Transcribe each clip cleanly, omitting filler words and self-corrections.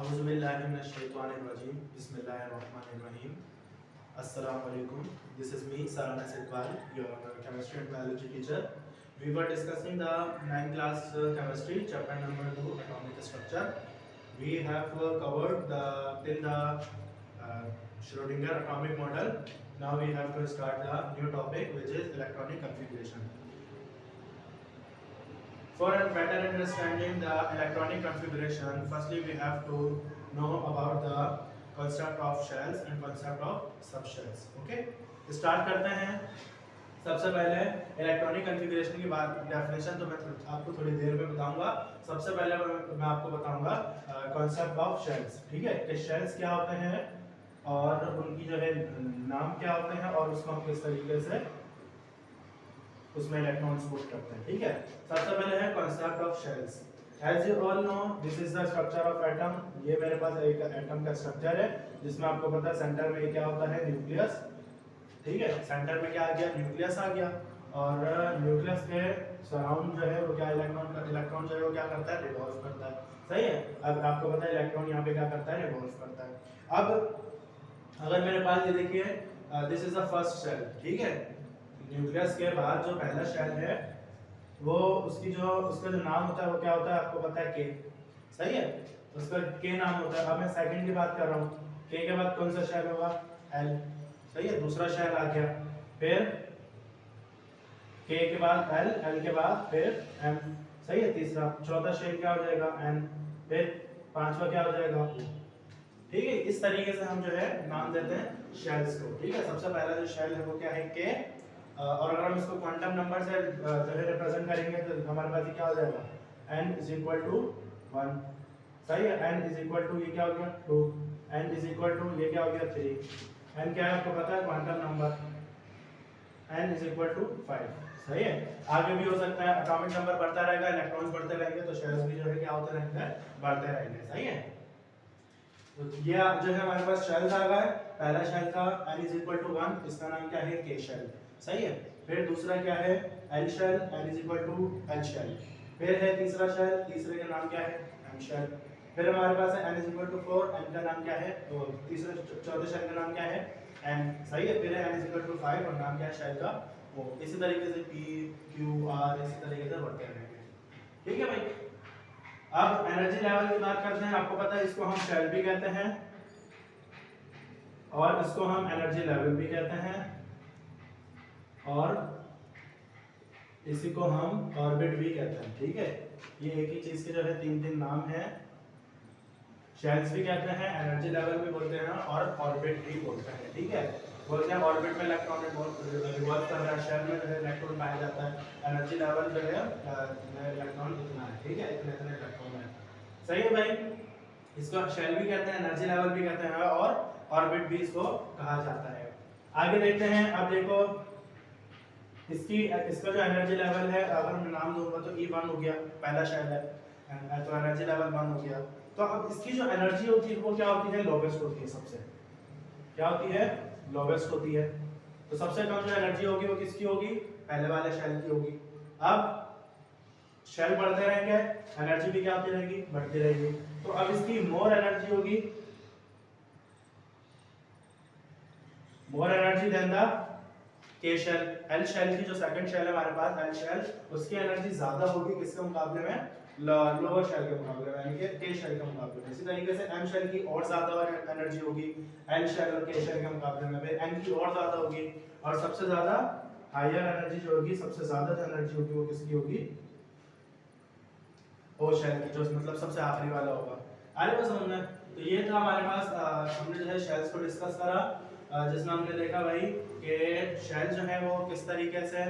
Auzubillahiminash-shaytanir-rajim. Bismillahir-rahmanir-rahim. Assalamualaikum. This is me, Sarana Sidwal, your chemistry and biology teacher. We were discussing the 9th class chemistry, chapter number 2, atomic structure. We have covered till the Schrödinger atomic model. Now we have to start the new topic, which is electronic configuration. For a better understanding the electronic configuration, firstly we have to know about the concept of shells and concept of subshells. Okay, start करते हैं. सबसे पहले electronic configuration की बात definition तो मैं आपको थोड़ी देर में बताऊंगा. सबसे पहले मैं आपको बताऊंगा कॉन्सेप्ट ऑफ शेल्स. ठीक है, कि शेल्स क्या होते हैं और उनकी जो है नाम क्या होते हैं और उसको हम किस तरीके से उसमें इलेक्ट्रॉन्स पुट करते हैं. ठीक है, सबसे पहले है concept of shells. As you all know this is the structure of atom. ये मेरे पास एक एटम का स्ट्रक्चर है जिसमें आपको पता है सेंटर में क्या होता है, न्यूक्लियस. ठीक है, सेंटर में क्या आ गया, न्यूक्लियस आ गया. और न्यूक्लियस के सराउंड जो है वो क्या इलेक्ट्रॉन जो है वो क्या करता है, रिवॉल्व करता है. सही है. अब आपको पता है इलेक्ट्रॉन यहाँ पे क्या करता है, रिवॉल्व करता है. अब अगर मेरे पास ये देखिए this is the first shell. ठीक है, न्यूक्लियस के बाद जो पहला शेल है वो उसका जो नाम होता है वो क्या होता है, आपको पता है, के. सही है, उसका के नाम होता है. अब मैं सेकंड की बात कर रहा हूँ. के के बाद कौन सा शेल होगा, एल. सही है, दूसरा शेल आ गया. फिर के के बाद एल, एल के बाद फिर एम. सही है, तीसरा. चौथा शेल क्या हो जाएगा, एन. फिर पांचवा क्या हो जाएगा, ओ. ठीक है, इस तरीके से हम जो है नाम देते हैं शेल्स को. ठीक है, सबसे पहला जो शेल है वो क्या है, के. और अगर हम इसको क्वांटम नंबर से जो है रिप्रेजेंट करेंगे तो हमारे पास ये क्या हो जाएगा, n इज इक्वल टू 1. सही है, n इज इक्वल टू ये क्या हो गया 2, n इज इक्वल टू ये क्या हो गया 3. n क्या है आपको पता है, quantum number. n is equal to 5. सही है, आगे भी हो सकता है. एटॉमिक नंबर बढ़ता रहेगा, इलेक्ट्रॉन्स बढ़ते रहेंगे तो शेल्स भी जो है क्या होते रहेंगे, बढ़ते रहेंगे. सही है, तो ये जो है हमारे पास शेल्स आ गए. पहला शेल था n इज इक्वल टू 1, इसका नाम क्या है, के शेल. सही है. फिर दूसरा क्या है, L shell, n is equal to L shell. फिर है तीसरा शेल, तीसरे का नाम क्या है, एम शेल. फिर हमारे पास है n is equal to 4, n का नाम क्या है, और तीसरे चौथे शेल का नाम क्या है, n. सही है. फिर है n इज इक्वल टू 5 और नाम क्या है शेल का, ओ. इसी तरीके से p q r इसी तरीके से बढ़ते रहेंगे. ठीक है भाई. अब एनर्जी लेवल की बात करते हैं. आपको पता है इसको हम शेल भी कहते हैं और इसको हम एनर्जी लेवल भी कहते हैं और इसी को हम ऑर्बिट भी कहते हैं. ठीक है, ये एक ही चीज के जो है तीन तीन नाम हैं. शेल्स भी कहते हैं, एनर्जी लेवल भी बोलते हैं और ऑर्बिट भी बोलते हैं. ठीक है, बोलते हैं ऑर्बिट में इलेक्ट्रॉन रिवॉल्व कर रहा है, शेल में जो है इलेक्ट्रॉन पाया जाता है. एनर्जी लेवल जो है इलेक्ट्रॉन इतना है. ठीक है, इतने इतने इलेक्ट्रॉन है. सही है भाई. इसको शेल भी कहते हैं, एनर्जी लेवल भी कहते हैं और ऑर्बिट भी इसको कहा जाता है. आगे देखते हैं. अब देखो इसका जो एनर्जी लेवल है, अगर मैं नाम दूंगा तो E1 हो गया, पहला शेल है तो एनर्जी लेवल 1 हो गया. तो अब इसकी जो एनर्जी होती है वो क्या होती है, लोवेस्ट होती है. सबसे क्या होती है, लोवेस्ट होती है. तो सबसे कम जो एनर्जी होगी वो किसकी होगी, पहले वाले शेल की होगी. अब शेल बढ़ते रहेंगे, एनर्जी भी क्या होती रहेगी, बढ़ती रहेगी. तो अब इसकी मोर एनर्जी होगी, मोर एनर्जी देन द के शेल. एल शेल की जो सेकंड शेल है हमारे पास, एल शेल, उसकी एनर्जी ज्यादा होगी किसके मुकाबले में, लोअर शेल के मुकाबले में, यानी कि के शेल के मुकाबले में. इसी तरीके से एम शेल की और ज्यादा एनर्जी होगी एल शेल और के शेल के मुकाबले में. फिर एन की और ज्यादा होगी और सबसे ज्यादा हायर एनर्जी जो होगी, सबसे ज्यादा जो एनर्जी होगी वो किसकी होगी, ओ शेल की, जो मतलब सबसे आखिरी वाला होगा. आगे बात समझ में. तो ये था हमारे पास, हमने जो है शेल्स को डिस्कस करा, जिसमें हमने देखा भाई कि शेल जो है वो किस तरीके से,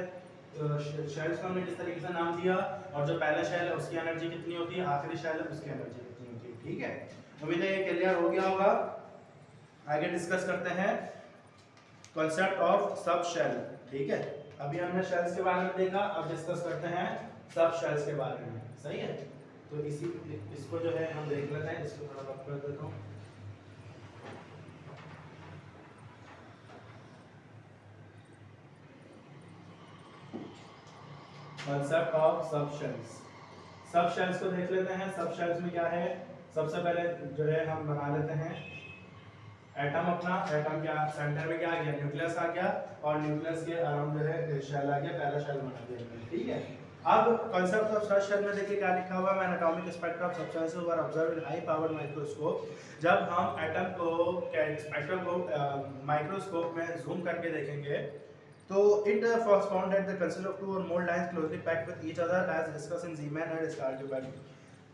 शेल्स को हमने किस तरीके से नाम दिया और जो पहला शेल है उसकी एनर्जी कितनी होती है, आखिरी शेल है उसकी एनर्जी कितनी होती है. ठीक है, उम्मीद है ये क्लियर हो गया होगा. आगे डिस्कस करते हैं कॉन्सेप्ट ऑफ सब शेल. ठीक है, अभी हमने शेल्स के बारे में देखा, अब डिस्कस करते हैं सब शेल्स के बारे में. सही है, तो इसको जो है हम देख लेते हैं. इसको थोड़ा रफ कर देता हूँ. कॉन्सेप्ट ऑफ सब शेल्स. सब शेल्स को देख लेते हैं. सब शेल्स में क्या है, सबसे पहले जो है हम बना लेते हैं एटम अपना। एटम क्या सेंटर में क्या आ गया, न्यूक्लियस आ गया, और न्यूक्लियस के अराउंड जो है शेल आ गया, पहला शेल बना दिया हमने, ठीक है। अब कांसेप्ट ऑफ फर्स्ट शेल में देखिए क्या लिखा हुआ है, atomic spectrum of substances were observed in high powered microscope. जब हम एटम को स्पेक्ट्रम को माइक्रोस्कोप में जूम करके देखेंगे तो it was found that the consist of two or more lines closely packed with each other as discussed in Zeeman and Skarduberg.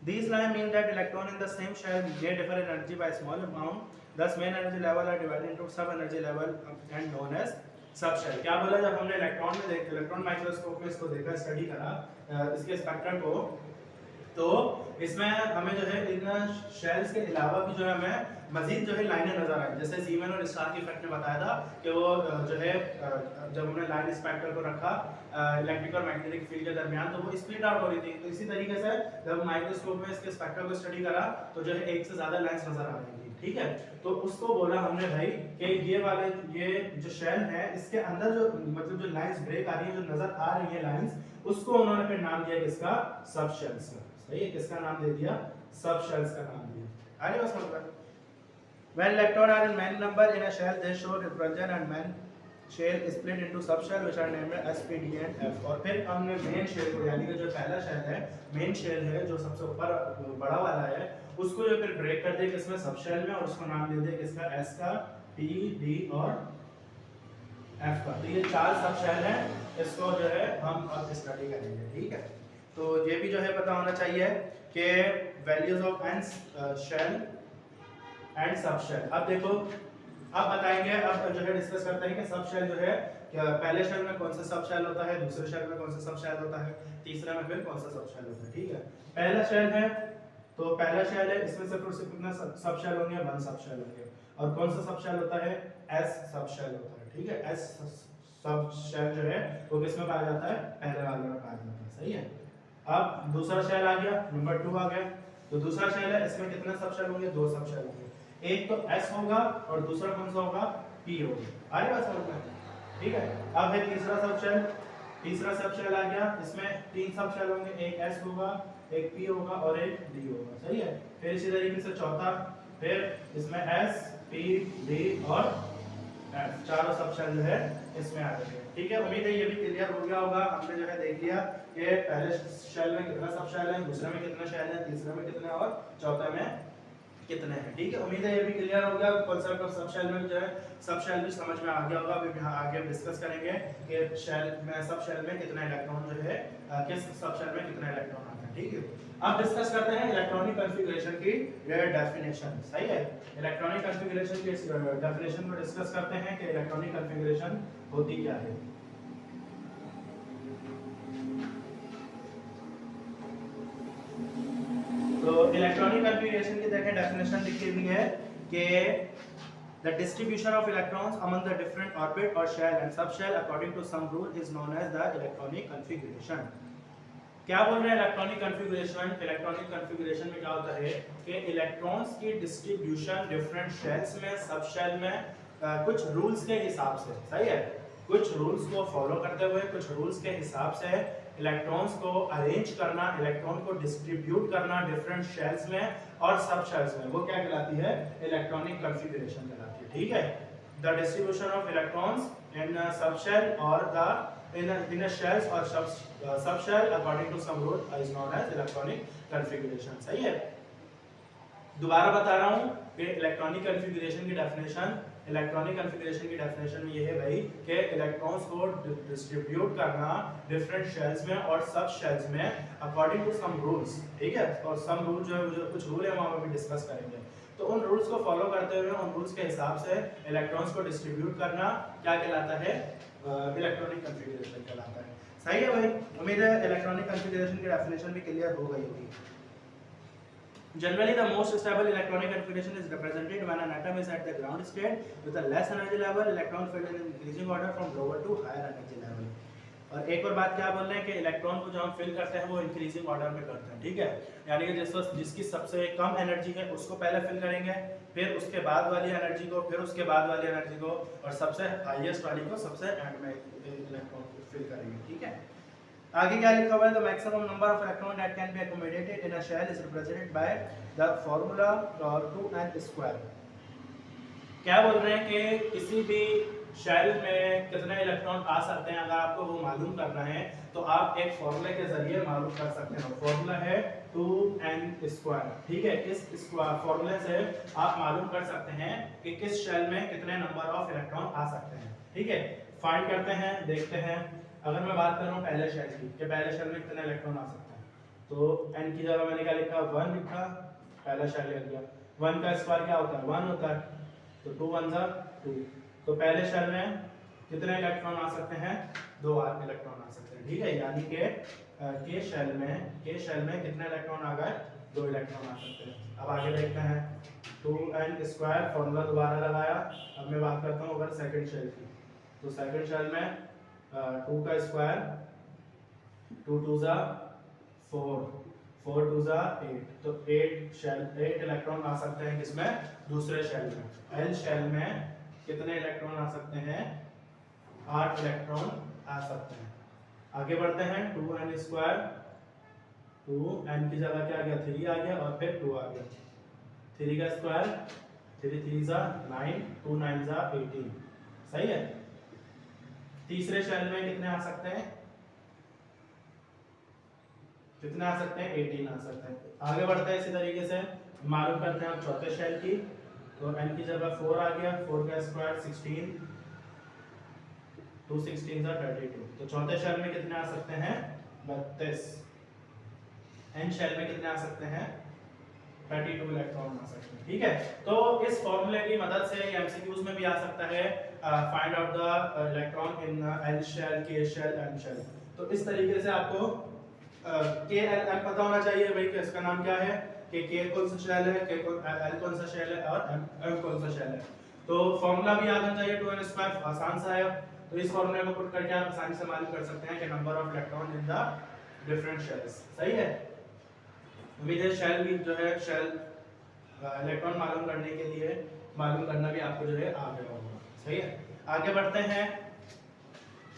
These lines mean that electrons in the same shell may differ in energy by small amount. Thus main energy level are divided into sub energy level and known as subshell. क्या बोला, जब हमने electron microscope में इसको देखा, study करा इसके spectrum को, तो इसमें हमें जो है इन शेल्स के अलावा भी जो है हमें मजीद जो है लाइनें नजर आई। जैसे जीमन और स्टार के इफेक्ट ने बताया था कि वो जो है जब हमने लाइन स्पेक्ट्रम को रखा इलेक्ट्रिक और मैग्नेटिक फील्ड के दरमियान तो वो स्प्लिट आउट हो रही थी। तो इसी तरीके से जब माइक्रोस्कोप में इसके स्पेक्ट्रम को स्टडी करा तो जो है एक से ज्यादा लाइंस नजर आ रही थी, ठीक है। तो उसको बोला हमने भाई कि ये जो शेल है इसके अंदर जो मतलब जो लाइंस ब्रेक आ रही है, जो नजर आ रही है लाइंस, उसको उन्होंने फिर नाम दिया किसका, सब शेल्स का। सही है, किसका नाम दे दिया, सब शेल्स का नाम दिया। आगे बस मतलब when electrons are in many number in a shell they show repulsion and main shell split into subshell which are named as P, D and F। और फिर हमने मेन शेल को यानी कि जो पहला शेल है, मेन शेल है जो सबसे ऊपर बड़ा वाला है, उसको जो फिर ब्रेक कर दिया किसमें, सबशेल में, और उसको नाम दे दिया किसका, S का, P, D और F का। तो ये चार सबशेल हैं, इसको जो है हम अब स्टडी करेंगे, ठीक है। तो ये भी जो है पता होना चाहिए कि values of n shell and subshell. अब देखो, अब बताएंगे, अब जो है डिस्कस करते हैं कि सबशेल जो है पहले शेल में कौन सा सबशेल होता है, दूसरे शेल में कौन सा सबशेल होता है, तीसरे में फिर कौन सा सबशेल होता है, ठीक है। पहला शेल है तो पहला शेल है, इसमें से कितना सबशेल होंगे, 1 सबशेल होंगे। और कौन सा सबशेल होता है, S सबशेल होता है, ठीक है। S सबशेल जो है वो किसमें पाया जाता है, पहले वाले में पाया जाता है, सही है। अब दूसरा शेल आ गया, नंबर 2 आ गया। तो दूसरा शेल है, इसमें कितने सबशेल होंगे, 2 सबशेल होंगे। एक तो S होगा और दूसरा कौन सा होगा, P होगा। आगे बात समझ में, ठीक है। अब है तीसरा सबशेल, तीसरा सबशेल आ गया, इसमें 3 सबशेल होंगे, एक S होगा, एक P होगा और एक D होगा, सही है। फिर इसी तरीके से चौथा, फिर इसमें S, P, D और F, चारों सबशेल जो है इसमें आ जाएंगे, ठीक है। उम्मीद है ये भी क्लियर हो गया होगा। हमने जो है देख लिया कि पहले शेल में कितना सबशेल है, दूसरे में कितना शेल है, तीसरे में कितने और चौथे में कितने हैं, ठीक है। उम्मीद है ये भी क्लियर हो गया। कांसेप्ट ऑफ सबशेल में जो है सबशेल भी समझ में आ गया होगा। अभी यहाँ आगे डिस्कस करेंगे कि सबशेल में कितने इलेक्ट्रॉन जो है, किस सबशेल में कितने इलेक्ट्रॉन आते हैं, ठीक है। अब डिस्कस करते हैं इलेक्ट्रॉनिक कॉन्फ़िगरेशन की डेफिनेशन, सही है। इलेक्ट्रॉनिक कॉन्फ़िगरेशन की डेफिनेशन को डिस्कस करते हैं कि इलेक्ट्रॉनिक कॉन्फ़िगरेशन होती क्या है। तो इलेक्ट्रॉनिक कॉन्फ़िगरेशन की देखें डेफिनेशन लिखी हुई है कि the distribution of electrons among the different orbit or shell and subshell according to some rule is known as the electronic configuration। क्या बोल रहे हैं इलेक्ट्रॉनिक कॉन्फ़िगरेशन, इलेक्ट्रॉनिक कॉन्फ़िगरेशन में क्या होता है कि इलेक्ट्रॉन्स की डिस्ट्रीब्यूशन डिफरेंट शेल्स में, सबशेल में कुछ रूल्स के हिसाब से, सही है, कुछ रूल्स को फॉलो करते हुए, कुछ रूल्स के हिसाब से इलेक्ट्रॉन्स को अरेंज करना, इलेक्ट्रॉन को डिस्ट्रीब्यूट करना डिफरेंट शेल्स में और सबशेल्स में, वो क्या कहलाती है, इलेक्ट्रॉनिक कॉन्फ़िगरेशन कहलाती है, ठीक है। The distribution of electrons in subshell और the in a shells or subshell according to some rule is known as electronic configuration, सही है। दोबारा बता रहा हूँ कि इलेक्ट्रॉनिक कॉन्फ़िगरेशन की डेफिनेशन, इलेक्ट्रॉनिक कॉन्फ़िगरेशन की डेफिनेशन ये है भाई कि इलेक्ट्रॉन्स को डिस्ट्रीब्यूट करना डिफरेंट शेल्स में और सब शेल्स में अकॉर्डिंग टू सम रूल्स, ठीक है। और सम रूल जो है, कुछ रूल है वहाँ पर भी डिस्कस करेंगे। तो उन रूल्स को फॉलो करते हुए, उन रूल्स के हिसाब से इलेक्ट्रॉन्स को डिस्ट्रीब्यूट करना क्या कहलाता है, इलेक्ट्रॉनिक कॉन्फ़िगरेशन कहलाता है, सही है भाई। उम्मीद है इलेक्ट्रॉनिक कॉन्फ़िगरेशन की डेफिनेशन भी क्लियर हो गई होगी। Generally, the most stable electronic configuration is represented when an atom is at the ground state with a less energy level, electron filled in increasing order from lower to higher energy level। और एक और बात क्या बोल रहे हैं कि electron को जो हम फिल करते हैं वो इंक्रीजिंग ऑर्डर में करते हैं, ठीक है। यानी कि जिसकी सबसे कम एनर्जी है उसको पहले फिल करेंगे, फिर उसके बाद वाली एनर्जी को, फिर उसके बाद वाली एनर्जी को, और सबसे हाईएस्ट वाली को सबसे एंड में इलेक्ट्रॉन को फिल करेंगे, ठीक है। आगे क्या लिखा हुआ है, the maximum number of electron that can be accommodated in a shell is represented by the formula 2n²। क्या बोल रहे हैं कि किसी भी शेल में कितने इलेक्ट्रॉन आ सकते हैं, अगर आपको वो मालूम करना है तो आप एक फॉर्मूले के जरिए मालूम कर सकते हैं। फॉर्मूला है 2n²। ठीक है, इस फॉर्मूले से आप मालूम कर सकते हैं कि किस शेल में कितने नंबर ऑफ इलेक्ट्रॉन आ सकते हैं। ठीक है, फाइंड करते हैं, देखते हैं। अगर मैं बात करूं पहले शेल की कि पहले शेल में कितने इलेक्ट्रॉन आ सकते हैं, तो n की जगह मैंने क्या लिखा, 1 लिखा, पहला शेल ले लिया। 1 का स्क्वायर क्या होता है, 1 होता है, तो 2 1 जा 2। तो पहले शेल में कितने इलेक्ट्रॉन आ सकते हैं, 2 इलेक्ट्रॉन आ सकते हैं। ठीक है, यानी कि के शेल में कितने इलेक्ट्रॉन आ गए, 2 इलेक्ट्रॉन आ सकते हैं। अब आगे देखते हैं, 2n² फॉर्मूला दोबारा लगाया। अब मैं बात करता हूँ अगर सेकंड शेल की, तो सेकंड शेल में 2 का स्क्वायर, 2 2 जा 4, 4 2 जा 8, तो 8 इलेक्ट्रॉन आ सकते हैं किसमें, दूसरे शेल में। एल शेल में कितने इलेक्ट्रॉन आ सकते हैं, 8 इलेक्ट्रॉन आ सकते हैं। आगे बढ़ते हैं, 2n², 2n की जगह क्या आ गया, 3 आ गया और फिर 2 आ गया। 3 का स्क्वायर, 3 3 जा 9, 2 9 जा 18। सही है। तीसरे शेल में कितने आ सकते हैं, कितने आ सकते हैं, 18 आ सकते हैं। आगे बढ़ते हैं, इसी तरीके से मालूम करते हैं हम चौथे शेल की। तो n की जगह 4 आ गया, 4 का स्क्वायर 16, 2 16 जा 32। तो चौथे शेल में कितने आ सकते हैं, 32। n शेल में कितने आ सकते हैं, 32 इलेक्ट्रॉन आ सकते हैं। ठीक है, तो इस फॉर्मूले की मदद से एमसीक्यूज में भी आ सकता है, find out the electron in L shell, K shell, M shell. तो इस तरीके से आपको के एल एम पता होना चाहिए भाई कि इसका नाम क्या है, कि के कौन सा शेल है, के एल कौन सा शेल है और एम कौन सा शेल है। तो फॉर्मूला भी याद होना चाहिए, 2n², आसान सा है। तो इस फॉर्मूले को पुट करके आप आसानी से मालूम कर सकते हैं कि number of electron in the different shells. सही है, उम्मीद है शेल भी जो है, शेल इलेक्ट्रॉन मालूम करने के लिए मालूम करना भी आपको जो है आ गया होगा। सही है, आगे बढ़ते हैं।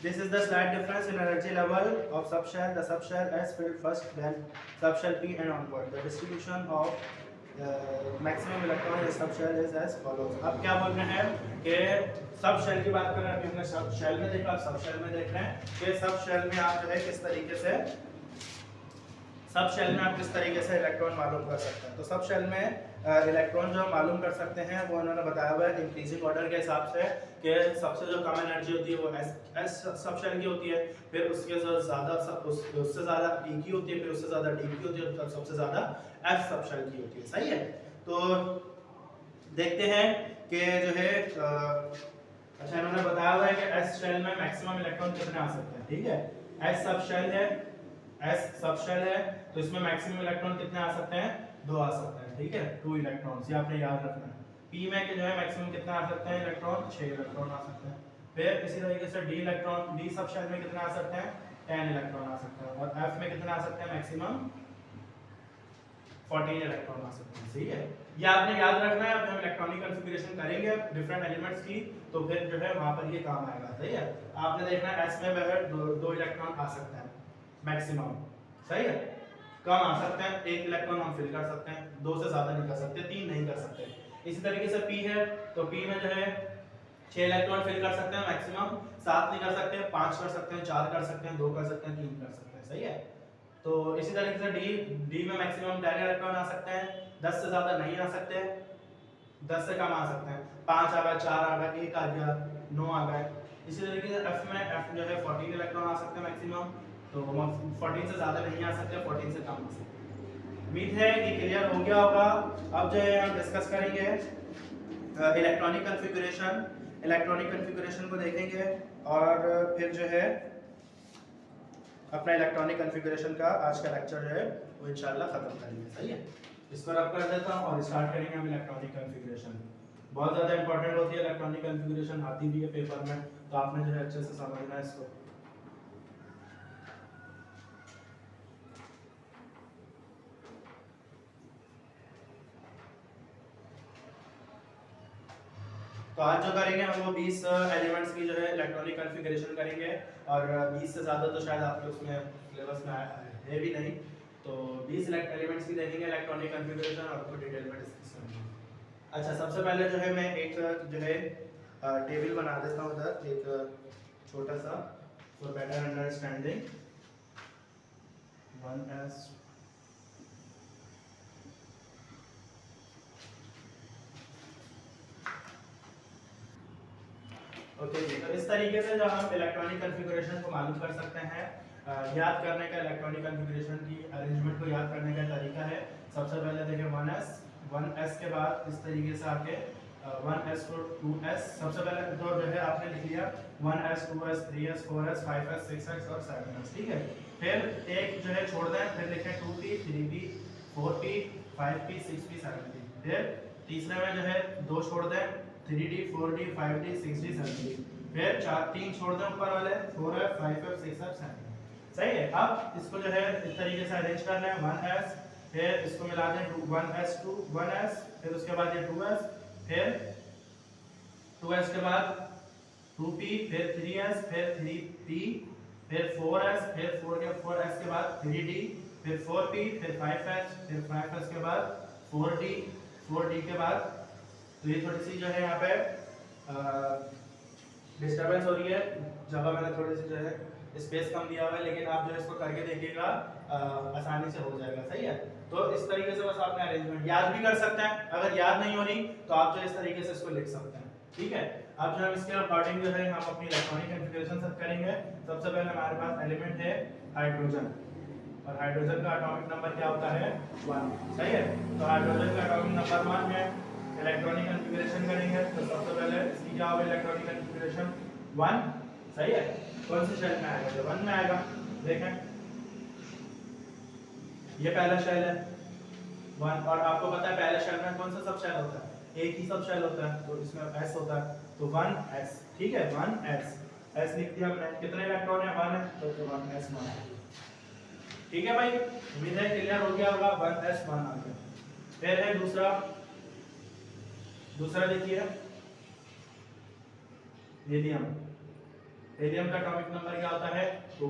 This is the slight difference in energy level of subshell. The subshell S filled first, then subshell P and onward. The distribution of maximum electron in subshell is as follows. अब क्या बोल रहे हैं कि सबशेल की बात कर रहे हैं, अभी हमने सबशेल में देखा, अब सबशेल में देख रहे हैं कि सबशेल में आप जो है किस तरीके से, सब शेल में आप किस तरीके से इलेक्ट्रॉन मालूम कर सकते हैं। तो सब शेल में इलेक्ट्रॉन जो मालूम कर सकते हैं वो उन्होंने बताया हुआ है इंक्रीजिंग ऑर्डर के हिसाब से, कि सबसे जो कम एनर्जी होती है वो एस सब शेल की होती है, फिर उसके जो ज़्यादा उससे ज़्यादा पी की होती है, फिर उससे ज़्यादा डी की होती है, और सबसे ज़्यादा एफ सब शेल की होती है। सही है, तो देखते हैं कि जो है अच्छा इन्होंने बताया हुआ है कि एस शेल में मैक्सिमम इलेक्ट्रॉन कितने आ सकते हैं। ठीक है, एस सब शेल है, एस सब शेल है, तो इसमें मैक्सिमम इलेक्ट्रॉन कितने आ सकते हैं, 2 आ सकते हैं। ठीक है, 2 इलेक्ट्रॉन्स, ये आपने याद रखना है। पी में के जो है मैक्सिमम कितने आ सकते हैं इलेक्ट्रॉन, 6 इलेक्ट्रॉन आ सकते हैं। फिर इसी तरीके से D electron, D subshell में कितने आ सकते हैं, 10 इलेक्ट्रॉन आ सकते हैं। और एफ में कितने आ सकते हैं, मैक्सिमम 14 इलेक्ट्रॉन आ सकते हैं। सही है, ये आपने याद रखना है। अब हम इलेक्ट्रॉनिक कॉन्फ़िगरेशन करेंगे डिफरेंट एलिमेंट्स की, तो फिर जो है वहां पर ये काम आएगा। सही है, आपने देखना है एस में वह 2 इलेक्ट्रॉन आ सकते हैं मैक्सिमम। सही है, कम आ सकते हैं, 1 इलेक्ट्रॉन हम फिल कर सकते हैं, 2 से ज्यादा नहीं कर सकते, 3 नहीं कर सकते। इसी तरीके से पी है, तो पी में जो है 6 इलेक्ट्रॉन फिल कर सकते हैं मैक्सिमम, 7 नहीं कर सकते, 5 कर सकते हैं, 4 कर सकते हैं, 2 कर सकते हैं, 3 कर सकते हैं। सही है, तो इसी तरीके से डी में मैक्सिमम 10 इलेक्ट्रॉन आ सकते हैं, 10 से ज्यादा नहीं आ सकते, 10 से कम आ सकते हैं, 5 आ गया, 4 आ गया, 1 आ गया, 9 आ गए। इसी तरीके से एफ में एफ जो है 14 इलेक्ट्रॉन आ सकते हैं मैक्सिमम, तो 14 से ज़्यादा नहीं आ सकते, 14 से कम आ सकते। उम्मीद है कि क्लियर हो गया होगा। अब जो है हम डिस्कस करेंगे इलेक्ट्रॉनिक कॉन्फ़िगरेशन, इलेक्ट्रॉनिक कॉन्फ़िगरेशन को देखेंगे और फिर जो है अपना इलेक्ट्रॉनिक कॉन्फ़िगरेशन का आज का लेक्चर जो है वो इंशाल्लाह ख़त्म करेंगे। सही है, इस पर अब कर देता हूँ और स्टार्ट करेंगे हम इलेक्ट्रॉनिक कॉन्फ़िगरेशन। बहुत ज़्यादा इंपॉर्टेंट होती है इलेक्ट्रॉनिक कॉन्फ़िगरेशन, आती भी है पेपर में, तो आपने जो है अच्छे से समझना है इसको। तो तो आज जो करेंगे हम वो 20 एलिमेंट्स की जो है इलेक्ट्रॉनिक कॉन्फ़िगरेशन करेंगे, और 20 से ज़्यादा तो शायद आपके उसमें सिलेबस में है भी नहीं, तो 20 एलिमेंट्स की देखेंगे इलेक्ट्रॉनिक कॉन्फ़िगरेशन और उसको डिटेल में डिस्कस करेंगे। अच्छा, सबसे पहले जो है मैं एक जो है टेबल बना देता हूँ उधर, एक छोटा सा for better understanding. 1s okay जी। तो इस तरीके से जो हम इलेक्ट्रॉनिक कॉन्फ़िगरेशन को मालूम कर सकते हैं, याद करने का इलेक्ट्रॉनिक कॉन्फ़िगरेशन की अरेंजमेंट को याद करने का तरीका है। सबसे पहले देखिए 1s के बाद इस तरीके से आके 1s को 2s, सबसे पहले तो जो है आपने लिख लिया 1s 2s 3s 4s 5s 6s और 7s, ठीक है। फिर एक जो है छोड़ दें, फिर लिखें 2p 3p 4p 5p 6p 7p। फिर तीसरे में जो है दो छोड़ दें, 3d 4d 5d 6d 7d। फिर तीन छोड़ दें ऊपर वाले, 4f 5f 6f 7f। सही है। अब इसको जो है इस तरीके से अरेंज करना है, 1s, फिर इसको मिला दें 1s 2 1s, फिर उसके बाद ये 2s, फिर 2s के बाद 2p, फिर 3s, फिर 3p, फिर 4s, फिर 4s के बाद 3d, फिर 4p, फिर 5s, फिर 5s के बाद 4d, 4d के बाद, तो ये थोड़ी सी जो है यहाँ पे डिस्टरबेंस हो रही है, जगह मैंने थोड़ी सी जो है स्पेस कम दिया हुआ है, लेकिन आप जो है इसको करके देखिएगा, आसानी से हो जाएगा। सही है। तो इस तरीके से बस आपने अरेंजमेंट याद भी कर सकते हैं, अगर याद नहीं हो रही तो आप जो इस तरीके से इसको लिख सकते हैं, ठीक है। अब जो हम इसके अकॉर्डिंग जो है हम अपनी इलेक्ट्रॉनिक कॉन्फ़िगरेशन सेट करेंगे। सबसे पहले हमारे पास एलिमेंट है हाइड्रोजन, और हाइड्रोजन का एटॉमिक नंबर क्या होता है 1। सही है। तो हाइड्रोजन का एटॉमिक नंबर 1 है। इलेक्ट्रॉनिक कॉन्फ़िगरेशन करेंगे तो सबसे पहले इसकी क्या होगा, इलेक्ट्रॉनिक कॉन्फ़िगरेशन 1। सही है। कौन से शेल में आएगा, जो 1 में आएगा। देखें ये पहला शेल है 1, और आपको पता है पहले शेल में कौन सा सब शेल होता है, एक ही सब शेल होता है, तो इसमें s होता है, तो 1s, ठीक है। 1s, s लिख दिया हमने। कितने इलेक्ट्रॉन है, 1 है, तो 1s 1, ठीक है भाई। उम्मीद है क्लियर हो गया होगा। 1s 1 आ गया। फिर है दूसरा देखिए हीलियम। हीलियम का एटॉमिक नंबर क्या होता है 2।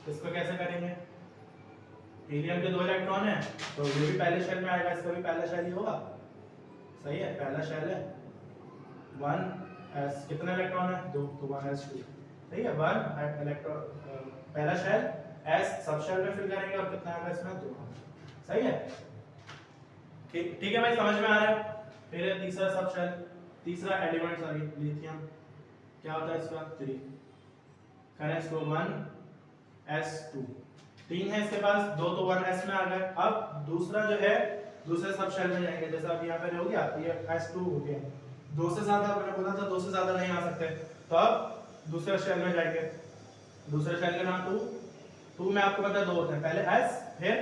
इसको कैसे करेंगे, हीलियम के 2 इलेक्ट्रॉन है, तो ये भी पहले शेल में आएगा, इसका भी पहला शेल ही होगा। सही है, पहला शेल है 1s, कितने इलेक्ट्रॉन है 2, तो 1s2। ठीक है, 1 इलेक्ट्रॉन पहला शेल, s सब शेल में फिल करेंगे, और कितना आएगा इसमें 2। सही है, ठीक है भाई, समझ में आ रहा है। फिर तीसरा सब शेल, तीसरा एलिमेंट सॉरी लिथियम, क्या होता है इसका 3। करें इसको 1s2, 3 है इसके पास, 2 तो 1s में आ गए। अब दूसरा जो है दूसरे सब शेल में जाएंगे, जैसे अब यहाँ पे हो गया, ये s2 हो गया। 2 से ज्यादा मैंने बोला था, 2 से ज्यादा नहीं आ सकते, तो अब दूसरे शेल में जाएंगे। दूसरे शेल का नाम 2 में आपको पता है 2 होते हैं, पहले s फिर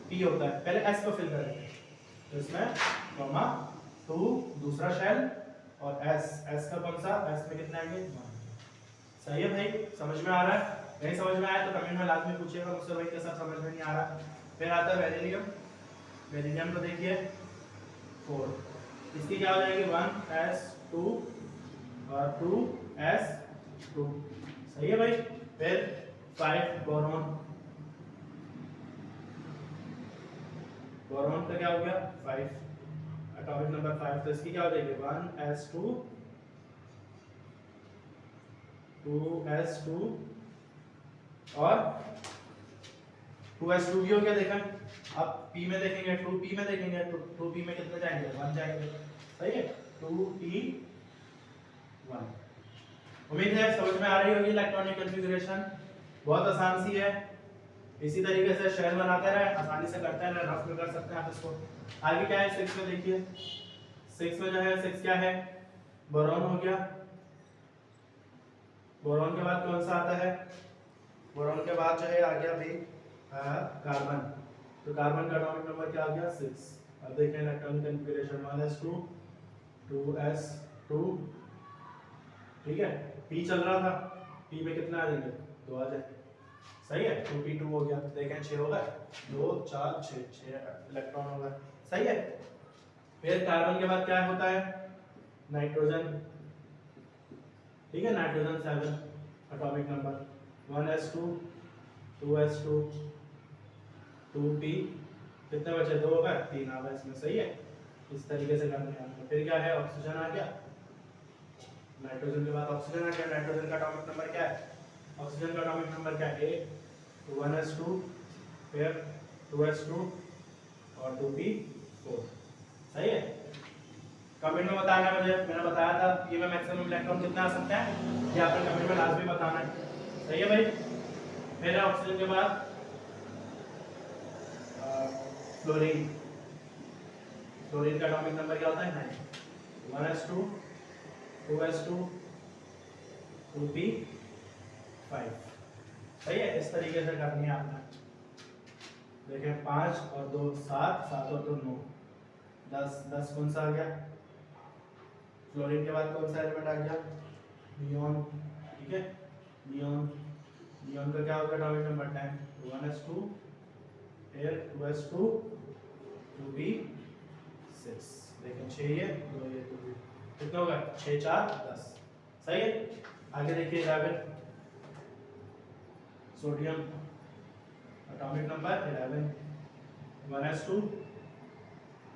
p होता है, पहले s को फिल करेंगे, तो इसमें कॉमा 2 दूसरा शेल, और s का कौन सा, s में कितने आएंगे 1। सही है भाई, समझ में आ रहा है। नहीं समझ में आया तो कमेंट में लाजमी पूछिएगा मुझसे, भाई कैसा समझ में नहीं आ रहा। फिर आता है बेरिलियम। बेरिलियम को देखिए 4, इसकी क्या हो जाएगी 1s2 और 2s2। सही है भाई। फिर 5 बोरॉन, बोरॉन का क्या हो गया 5, एटॉमिक नंबर 5, तो इसकी क्या हो जाएगी 1s2 2s2 और 2s2 भी हो गया। देखा, अब p में देखेंगे, 2p में देखेंगे, तो 2p में कितने जाएंगे 1 जाएंगे। सही है, 2p1। उम्मीद है समझ में आ रही होगी इलेक्ट्रॉनिक कॉन्फ़िगरेशन, बहुत आसान सी है। इसी तरीके से शेल बनाते रहे, आसानी से करते रहे, रफ में कर सकते हैं आप इसको। आगे क्या है 6 में देखिए, 6 में जो है 6 क्या है, बोरॉन हो गया। बोरॉन के बाद कौन सा आता है, बोरॉन के बाद जो है आ गया भाई कार्बन, तो कार्बन का एटॉमिक नंबर क्या आ गया 6। अब देखें इलेक्ट्रॉनिक कॉन्फ़िगरेशन 1s2 2s2, ठीक है। p चल रहा था, p में कितना आ जाएंगे 2 आ जाए। सही है, 2p2 हो गया। देखें 6 होगा, 2 4 6 इलेक्ट्रॉन होगा। सही है। फिर कार्बन के बाद क्या होता है नाइट्रोजन, ठीक है। Nitrogen 7 atomic number 1s2 2s2 2p, कितने बचे, 2 हो गए, 3 आ गए इसमें, सही है। इस तरीके से करने हैं। फिर क्या है, ऑक्सीजन आ गया, नाइट्रोजन के बाद ऑक्सीजन आ गया। नाइट्रोजन का एटॉमिक नंबर क्या है, ऑक्सीजन का एटॉमिक नंबर क्या है, 1s2 फिर 2s2 और 2p4, सही है। कमेंट में बताना मुझे, मैंने बताया था ये में मैक्सिमम इलेक्ट्रॉन कितना आ सकता है, ये आपने कमेंट में लास्ट में बताना है, सही है भाई। फिर ऑक्सीजन के बाद फ्लोरीन, फ्लोरीन का एटॉमिक नंबर क्या होता है, 9, 1s2 2s2 2p5, सही है। इस तरीके से करनी है आपने। देखें 5 और 2 7, 7 और 2 9, 10, 10 कौन सा आ गया, फ्लोरीन के बाद कौन सा एलिमेंट आ गया, नियॉन, ठीक है। नियॉन, नियॉन का क्या होगा एटॉमिक नंबर 10, 1s2 फिर 2s2 2p6, देखें 6 ये 2 ये 2 कितना होगा, 6 4 10, सही है। आगे देखिए 11, sodium atomic number 11, 1s2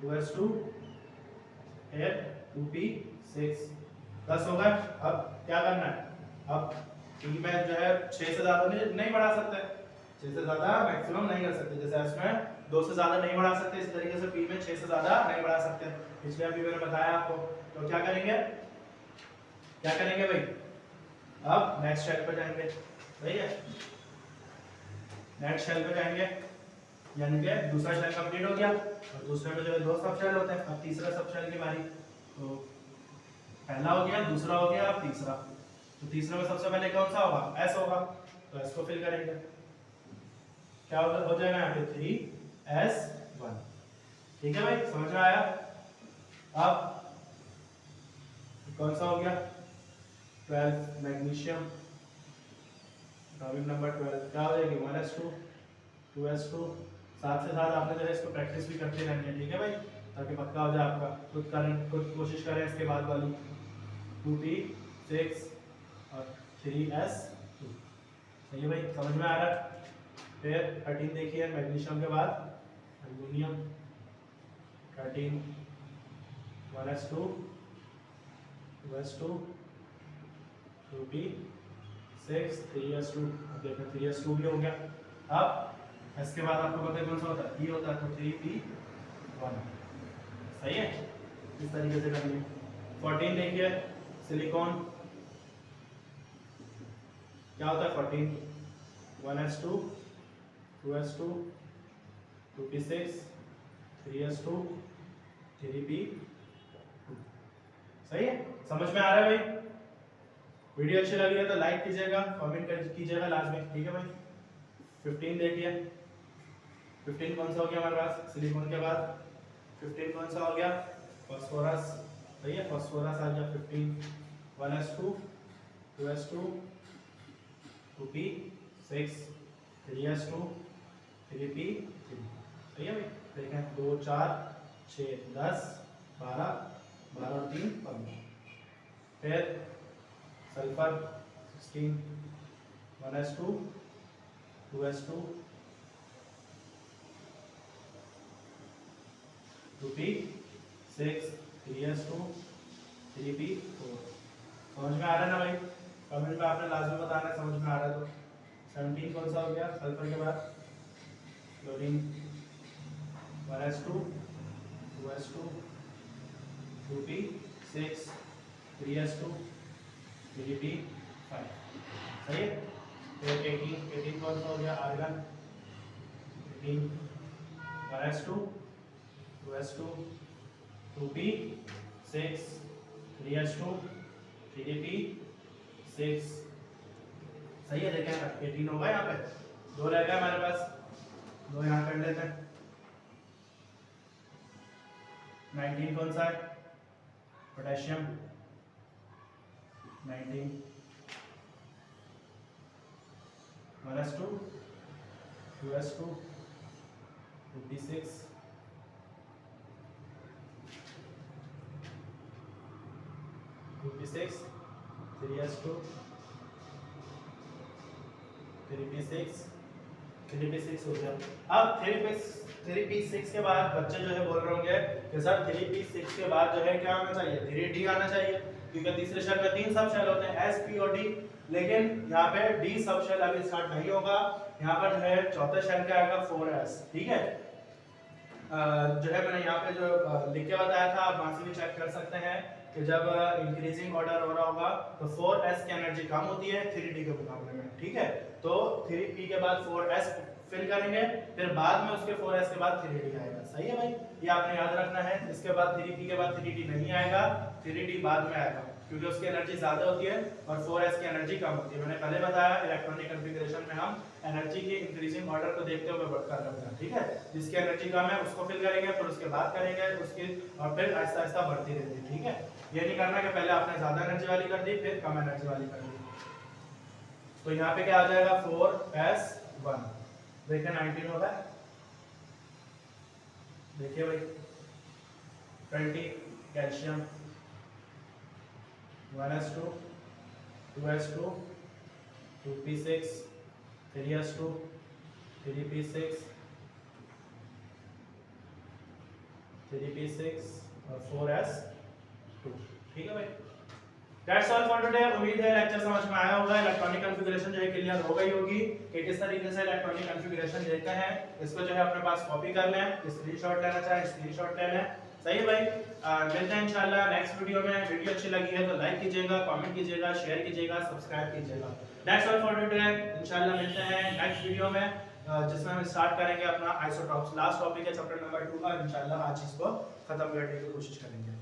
2s2 फिर 2p6, 10 हो गए। अब क्या करना है, अब पी में जो है 6 से ज्यादा नहीं बढ़ा सकते, 6 से ज्यादा मैक्सिमम नहीं कर सकते, जैसे इसमें 2 से ज्यादा नहीं बढ़ा सकते, इस तरीके से पी में 6 से ज्यादा नहीं बढ़ा सकते, इसलिए अभी मैंने बताया आपको। तो क्या करेंगे, क्या करेंगे भाई, अब नेक्स्ट शेल पे जाएंगे, सही है। नेक्स्ट शेल पे जाएंगे, यानी कि दूसरा शेल कंप्लीट हो गया, और दूसरे में जो है 2 सब शेल होते हैं। अब तीसरा सब शेल की बारी, तो पहला हो गया, दूसरा हो गया, अब तीसरा। तो तीसरे में सबसे पहले कौन सा होगा, एस होगा, तो एस को फिल करेंगे, क्या होगा, हो जाएगा यहाँ पे 3s1, ठीक है भाई, समझ में आया। अब कौन सा हो गया, 12 मैग्नीशियम, एटॉमिक नंबर 12 क्या हो जाएगी, 1s2 2s2, साथ से साथ आपने जो है इसको प्रैक्टिस भी करते रहनी है, ठीक है भाई, ताकि पक्का हो जाए आपका। खुद करें, खुद कोशिश करें इसके बाद वाली, 2p6 और 3s2, सही है भाई, समझ में आ रहा है। फिर 13 देखिए, मैग्नीशियम के बाद aluminium, 13 1s2 2s2 2p6 3s2, अब देखो 3s2 भी हो गया। अब इसके बाद आपको पता है कौन सा होता है, ये होता है, तो 3p1, सही है। इस तरीके से करनी है। 14 देखिए, सिलिकॉन, क्या होता है 14, 1s2 2s2 2p6 3s2 3p2, सही है, समझ में आ रहा है भाई। वीडियो अच्छी लगी है तो लाइक कीजिएगा, कमेंट कीजिएगा लास्ट में, ठीक है भाई। 15 देखिए, 15 कौन सा हो गया हमारे पास, सिलिकॉन के बाद 15 कौन सा हो गया, फास्फोरस, सही है, फास्फोरस आ गया 15, 1s2 2s2 2p6 3s2 3p3, सही है भाई। देखें 2 4 6 10 12 12 और 3 15, फिर sulphur 16, 1s2 2s2 2p6 3s2 3p4, समझ में आ रहा है ना भाई, कमेंट में आपने लाजमी बताना है समझ में आ रहा है तो। 17 कौन सा हो गया, सल्फर के बाद chlorine, 1s2 2s2 2p6 3s2 3p5, सही है। फिर 18 कौन सा हो गया, argon, 18 1s2 2s2 2p6 3s2 3p6, सही है। देखें 18 होगा, यहाँ पे 2 रह गया हमारे पास, 2 यहाँ कर लेते हैं। 19 कौन सा है, potassium, 19 1s2 2s2 2p6 2p6 3s2 3p6 3p6 हो गया। अब 3p6 के बाद बच्चे जो है बोल रहे होंगे कि सर 3p6 के बाद जो है क्या आना चाहिए, 3d आना चाहिए, क्योंकि तीसरे शेल में 3 सब शेल होते हैं s p और d, लेकिन यहाँ पे d सब शेल अभी स्टार्ट नहीं होगा। यहाँ पर जो है चौथे शेल का आएगा 4s। ठीक है, जो है मैंने यहाँ पे जो लिख के बताया था, आप वहां से भी चेक कर सकते हैं कि जब इंक्रीजिंग ऑर्डर हो रहा होगा तो 4s की एनर्जी कम होती है 3d के मुकाबले में। ठीक है, तो 3p के बाद 4s फिल करेंगे, फिर बाद में उसके 4s के बाद 3d आएगा। सही है भाई, ये आपने याद रखना है। इसके बाद 3p के बाद 3d नहीं आएगा, 3d बाद में आएगा, क्योंकि उसकी एनर्जी ज्यादा होती है और 4s की एनर्जी कम होती है। मैंने पहले बताया इलेक्ट्रॉनिक कॉन्फ़िगरेशन में हम एनर्जी के इंक्रीजिंग ऑर्डर को देखते हुए बढ़ कर रखते हैं। ठीक है, जिसकी एनर्जी कम है उसको फिल करेंगे, फिर उसके बाद करेंगे उसकी, और फिर आहिस्ता आहिस्ता बढ़ती रहती है। ठीक है, ये नहीं करना कि पहले आपने ज्यादा एनर्जी वाली कर दी फिर कम एनर्जी वाली कर दी। तो यहाँ पे क्या आ जाएगा 4s1, देखिए 19 होगा, देखिए भाई 20 calcium, 1s2 2s2 2p6 3s2 3p6 3p6 और 4s2। ठीक है भाई, दैट्स ऑल फॉर टुडे। उम्मीद है लेक्चर समझ में आया होगा। इलेक्ट्रॉनिक कॉन्फ़िगरेशन जो है क्लियर हो गई होगी कि किस तरीके से इलेक्ट्रॉनिक कॉन्फ़िगरेशन देखते हैं। इसको जो है अपने पास कॉपी कर लें, स्क्रीनशॉट लेना चाहे स्क्रीनशॉट ले लें। सही है भाई, मिलते हैं इंशाल्लाह नेक्स्ट वीडियो में। वीडियो अच्छी लगी है तो लाइक कीजिएगा, कमेंट कीजिएगा, शेयर कीजिएगा, सब्सक्राइब कीजिएगा। दैट्स ऑल फॉर टुडे, इंशाल्लाह मिलते हैं नेक्स्ट वीडियो में, जिसमें हम स्टार्ट करेंगे अपना आइसोटॉप्स। लास्ट टॉपिक है चैप्टर नंबर 2 का, इंशाल्लाह आज इसको खत्म करने की कोशिश करेंगे।